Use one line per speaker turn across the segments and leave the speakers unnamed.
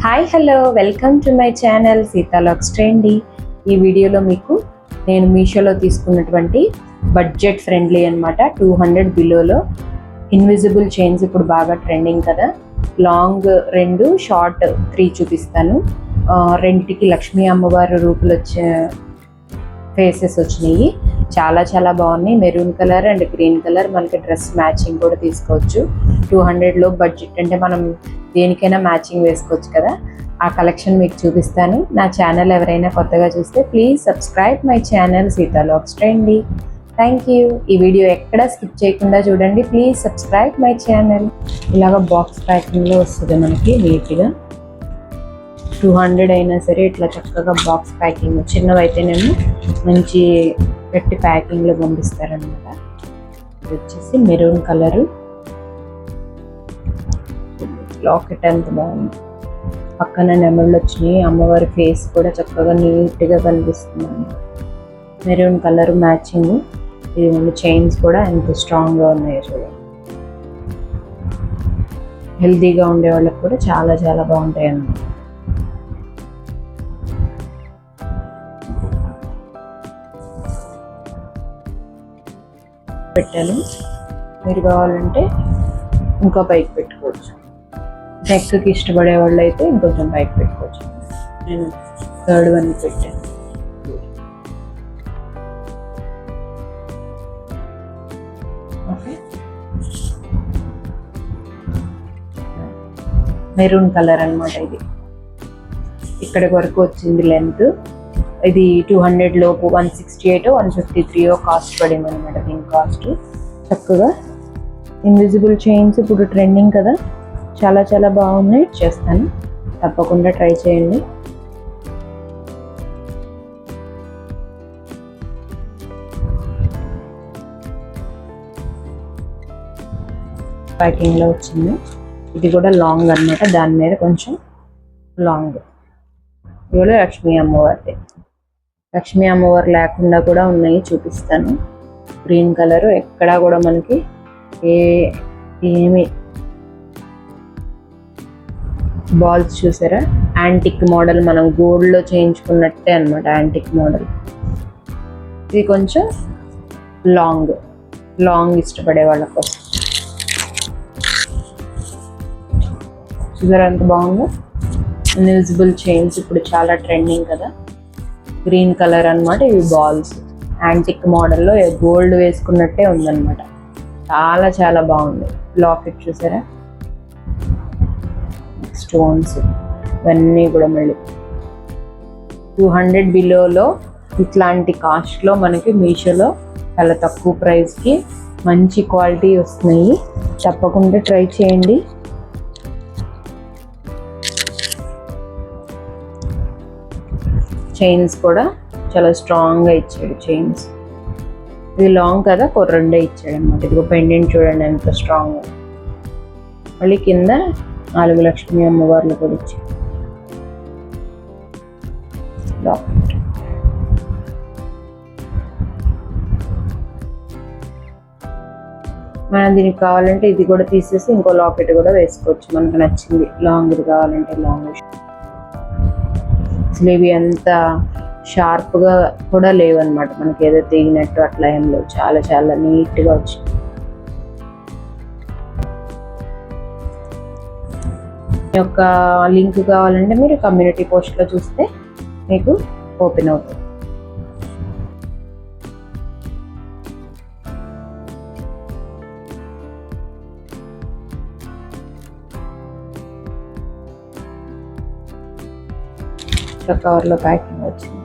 Hi hello welcome to my channel Seetha logs trendy. ఈ వీడియోలో మీకు నేను మీషోలో తీసుకున్నటువంటి బడ్జెట్ ఫ్రెండ్లీ అనమాట 200 బిలోలో ఇన్విజిబుల్ చైన్స్ ఇప్పుడు బాగా ట్రెండింగ్ కదా. లాంగ్ 2, షార్ట్ 3 చూపిస్తాను. రెండిటికి లక్ష్మీ అమ్మవారు రూపులు వచ్చే ఫేసెస్ వచ్చినాయి. చాలా చాలా బాగున్నాయి. Maroon colour and green colour. మనకి డ్రెస్ మ్యాచింగ్ కూడా తీసుకోవచ్చు. 200లో బడ్జెట్ అంటే మనం దేనికైనా మ్యాచింగ్ వేసుకోవచ్చు కదా. ఆ కలెక్షన్ మీకు చూపిస్తాను. నా ఛానల్ ఎవరైనా కొత్తగా చూస్తే please subscribe my channel Seetha logs trendy. Thank you. ఈ వీడియో ఎక్కడ స్కిప్ చేయకుండా చూడండి. Please subscribe my channel. ఇలాగ బాక్స్ ప్యాకింగ్లో వస్తుంది మనకి నీట్గా. 200 అయినా సరే ఇట్లా చక్కగా బాక్స్ ప్యాకింగ్. చిన్నవైతేనేమో మంచి గట్టి ప్యాకింగ్లో పంపిస్తారనమాట. ఇది వచ్చేసి మెరూన్ కలరు. లాకెట్ ఎంత బాగుంది. పక్కన నెమళ్ళు వచ్చినాయి. అమ్మవారి ఫేస్ కూడా చక్కగా నీట్గా కనిపిస్తుంది. Maroon colour matching. ఇది చైన్స్ కూడా ఎంత స్ట్రాంగ్గా ఉన్నాయో చూడండి. హెల్తీగా ఉండే వాళ్ళకి కూడా చాలా చాలా బాగుంటాయి అన్నమాట. పెట్టాను. మీరు కావాలంటే ఇంకా పైకి పెట్టుకోవచ్చు. నెక్కి ఇష్టపడే వాళ్ళు అయితే ఇంకొంచెం పైకి పెట్టుకోవచ్చు. నేను 3rd వన్ పెట్టాను. ఓకే, మెరూన్ కలర్ అనమాట. ఇది ఇక్కడి వరకు వచ్చింది లెంత్. ఇది 200 లోపు 168 153 కాస్ట్ పడింది అనమాట. దీని కాస్ట్ చక్కగా ఇన్విజిబుల్ చైన్స్ ఇప్పుడు ట్రెండింగ్ కదా. చాలా చాలా బాగున్నాయి. చేస్తాను, తప్పకుండా ట్రై చేయండి. ప్యాకింగ్లో వచ్చింది. ఇది కూడా లాంగ్ అనమాట. దాని మీద కొంచెం లాంగ్. ఇది కూడా లక్ష్మీ అమ్మవారి. లక్ష్మీ అమ్మవారు లేకుండా కూడా ఉన్నాయి, చూపిస్తాను. Green colour. ఎక్కడా కూడా మనకి ఏమి బాల్స్ చూసారా? Antique model. మనం గోల్డ్లో చేయించుకున్నట్టే అనమాట. Antique model. ఇది కొంచెం లాంగ్ ఇష్టపడే వాళ్ళ కోసం. చూసారా ఎంత బాగుందో. ఇన్విజిబుల్ చైన్స్ ఇప్పుడు చాలా ట్రెండింగ్ కదా. గ్రీన్ కలర్ అనమాట. ఇవి బాల్స్ యాంటిక్ మోడల్లో గోల్డ్ వేసుకున్నట్టే ఉందన్నమాట. చాలా చాలా బాగుంది. లాకెట్ చూసారా? స్టోన్స్ ఇవన్నీ కూడా మళ్ళీ 200 బిలోలో ఇట్లాంటి కాస్ట్లో మనకి మీషోలో చాలా తక్కువ ప్రైస్కి మంచి క్వాలిటీ వస్తున్నాయి. తప్పకుండా ట్రై చేయండి. చైన్స్ కూడా చాలా స్ట్రాంగ్గా ఇచ్చాడు. చైన్స్ ఇది లాంగ్ కదా, 2 ఇచ్చాడు అనమాట. ఇదిగో పెండెంట్ చూడండి ఎంత స్ట్రాంగ్. మళ్ళీ కింద 4 లక్ష్మీ అమ్మవార్లు కూడా ఇచ్చాడు. లాకెట్ మనం దీనికి కావాలంటే ఇది కూడా తీసేసి ఇంకో లాకెట్ కూడా వేసుకోవచ్చు. మనకు నచ్చింది. లాంగ్ది కావాలంటే లాంగ్. అసలు ఇవి ఎంత షార్ప్గా కూడా లేవన్నమాట. మనకి ఏదో తెగినట్టు అట్లా ఏం లేవు. చాలా చాలా నీట్గా వచ్చింది. ఈ యొక్క లింక్ కావాలంటే మీరు కమ్యూనిటీ పోస్ట్లో చూస్తే మీకు ఓపెన్ అవుతుంది. కవర్లో ప్యాకింగ్ వచ్చింది.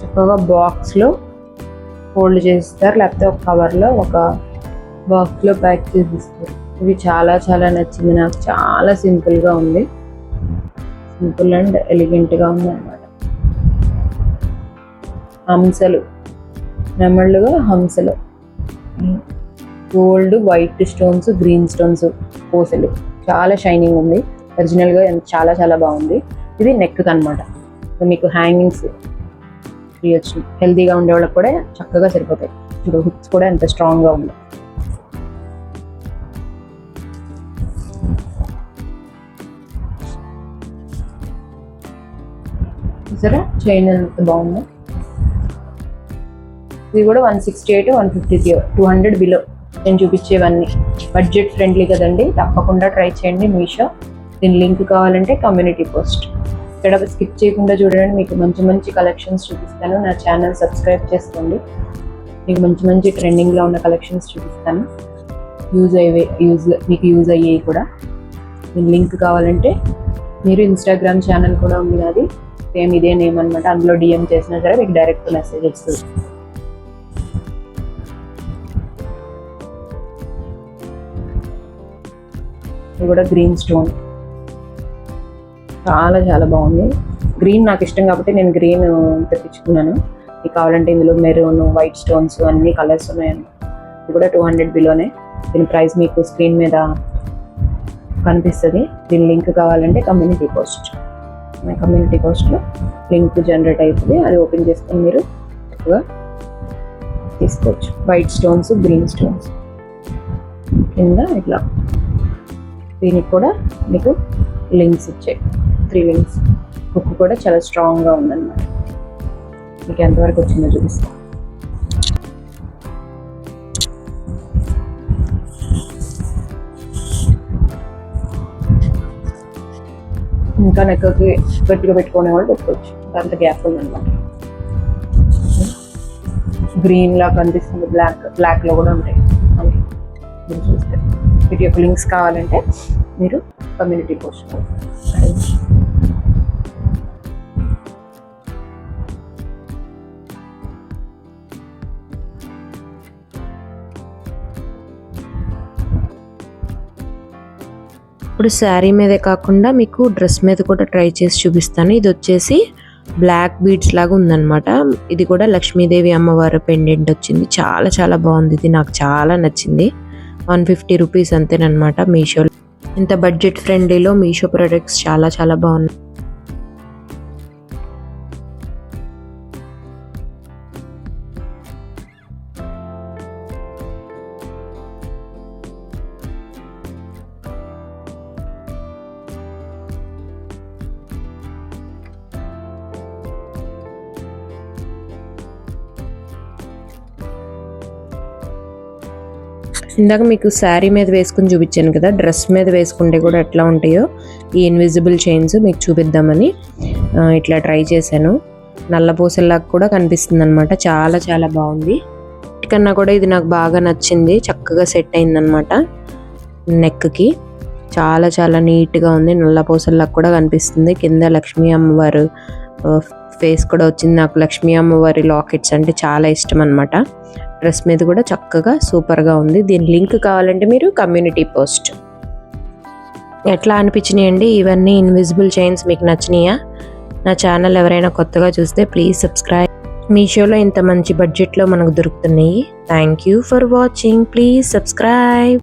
చక్కగా బాక్స్లో ఫోల్డ్ చేస్తారు, లేకపోతే ఒక కవర్లో ఒక బాక్స్లో ప్యాక్ చేసి ఇస్తారు. ఇవి చాలా చాలా నచ్చింది నాకు. చాలా సింపుల్గా ఉంది. సింపుల్ అండ్ ఎలిగెంట్గా ఉంది అన్నమాట. హంసలు, నెమళ్ళుగా హంసలు, gold, white stones, green stones, పూసలు. చాలా షైనింగ్ ఉంది. ఒరిజినల్గా చాలా చాలా బాగుంది. ఇది నెక్ అనమాట. మీకు హ్యాంగింగ్స్ వచ్చినాయి. హెల్తీగా ఉండే వాళ్ళకి కూడా చక్కగా సరిపోతాయి. హుక్స్ కూడా ఎంత స్ట్రాంగ్గా ఉంది. సరే చైన్ ఎంత బాగుందో. ఇది కూడా 168, 150, 200 బిలో నేను చూపించేవన్నీ. బడ్జెట్ ఫ్రెండ్లీ కదండి, తప్పకుండా ట్రై చేయండి మీషో. దీని లింక్ కావాలంటే కమ్యూనిటీ పోస్ట్. ఇక్కడ స్కిప్ చేయకుండా చూడండి, మీకు మంచి మంచి కలెక్షన్స్ చూపిస్తాను. నా ఛానల్ సబ్స్క్రైబ్ చేసుకోండి, మీకు మంచి మంచి ట్రెండింగ్లో ఉన్న కలెక్షన్స్ చూపిస్తాను. మీకు యూజ్ అయ్యేవి కూడా. దీని లింక్ కావాలంటే మీరు ఇన్స్టాగ్రామ్ ఛానల్ కూడా ఉంది నాది, సేమ్ ఇదే నేమ్ అనమాట. అందులో డిఎం చేసినా సరే మీకు డైరెక్ట్ మెసేజ్ వస్తుంది. ఇది కూడా గ్రీన్ స్టోన్, చాలా చాలా బాగుంది. గ్రీన్ నాకు ఇష్టం కాబట్టి నేను గ్రీన్ తెప్పించుకున్నాను. మీకు కావాలంటే ఇందులో మెరూన్, వైట్ స్టోన్స్ అన్ని కలర్స్ ఉన్నాయండి. ఇది కూడా 200 బిలోనే. దీని ప్రైస్ మీకు స్క్రీన్ మీద కనిపిస్తుంది. దీని లింక్ కావాలంటే కమ్యూనిటీ పోస్ట్లో లింక్ జనరేట్ అవుతుంది. అది ఓపెన్ చేసుకొని మీరు చక్కగా తీసుకోవచ్చు. వైట్ స్టోన్స్, గ్రీన్ స్టోన్స్ కింద ఇట్లా. దీనికి కూడా మీకు లింక్స్ వచ్చాయి, 3 లింక్స్. బుక్ కూడా చాలా స్ట్రాంగ్గా ఉందన్నమాట. మీకు ఎంతవరకు వచ్చిందో చూపిస్తాను. ఇంకా నెక్కకి గట్టిగా పెట్టుకునే వాళ్ళు పెట్టుకోవచ్చు, అంత గ్యాప్ ఉందన్నమాట. గ్రీన్ లా కనిపిస్తుంది, బ్లాక్ లో కూడా ఉంటాయి మీరు చూస్తే. వీటి యొక్క లింక్స్ కావాలంటే మీరు కమ్యూనిటీ పోస్ట్.
ఇప్పుడు శారీ మీదే కాకుండా మీకు డ్రెస్ మీద కూడా ట్రై చేసి చూపిస్తాను. ఇది వచ్చేసి బ్లాక్ బీడ్స్ లాగా ఉందన్నమాట. ఇది కూడా లక్ష్మీదేవి అమ్మవారు పెండెంట్ వచ్చింది. చాలా చాలా బాగుంది. ఇది నాకు చాలా నచ్చింది. 150 రూపీస్ అంతేనమాట మీషోలో. ఇంత బడ్జెట్ ఫ్రెండ్లీలో మీషో ప్రొడక్ట్స్ చాలా చాలా బాగున్నాయి. ఇందాక మీకు శారీ మీద వేసుకుని చూపించాను కదా, డ్రెస్ మీద వేసుకుంటే కూడా ఎట్లా ఉంటాయో ఈ ఇన్విజిబుల్ చైన్స్ మీకు చూపిద్దామని ఇట్లా ట్రై చేశాను. నల్లపూసల్లాగా కూడా కనిపిస్తుంది అనమాట. చాలా చాలా బాగుంది. కన్నా కూడా ఇది నాకు బాగా నచ్చింది. చక్కగా సెట్ అయిందనమాట నెక్కి. చాలా చాలా నీట్గా ఉంది. నల్లపూసల్లాగా కూడా కనిపిస్తుంది. కింద లక్ష్మీ అమ్మవారు ఫేస్ కూడా వచ్చింది. నాకు లక్ష్మీ అమ్మవారి లాకెట్స్ అంటే చాలా ఇష్టం అనమాట. డ్రెస్ మీద కూడా చక్కగా సూపర్గా ఉంది. దీని లింక్ కావాలంటే మీరు కమ్యూనిటీ పోస్ట్. ఎట్లా అనిపించినాయండి ఇవన్నీ ఇన్విజిబుల్ చైన్స్? మీకు నచ్చినాయా? నా ఛానల్ ఎవరైనా కొత్తగా చూస్తే ప్లీజ్ సబ్స్క్రైబ్. మీషోలో ఇంత మంచి బడ్జెట్లో మనకు దొరుకుతున్నాయి. Thank you for watching. Please subscribe.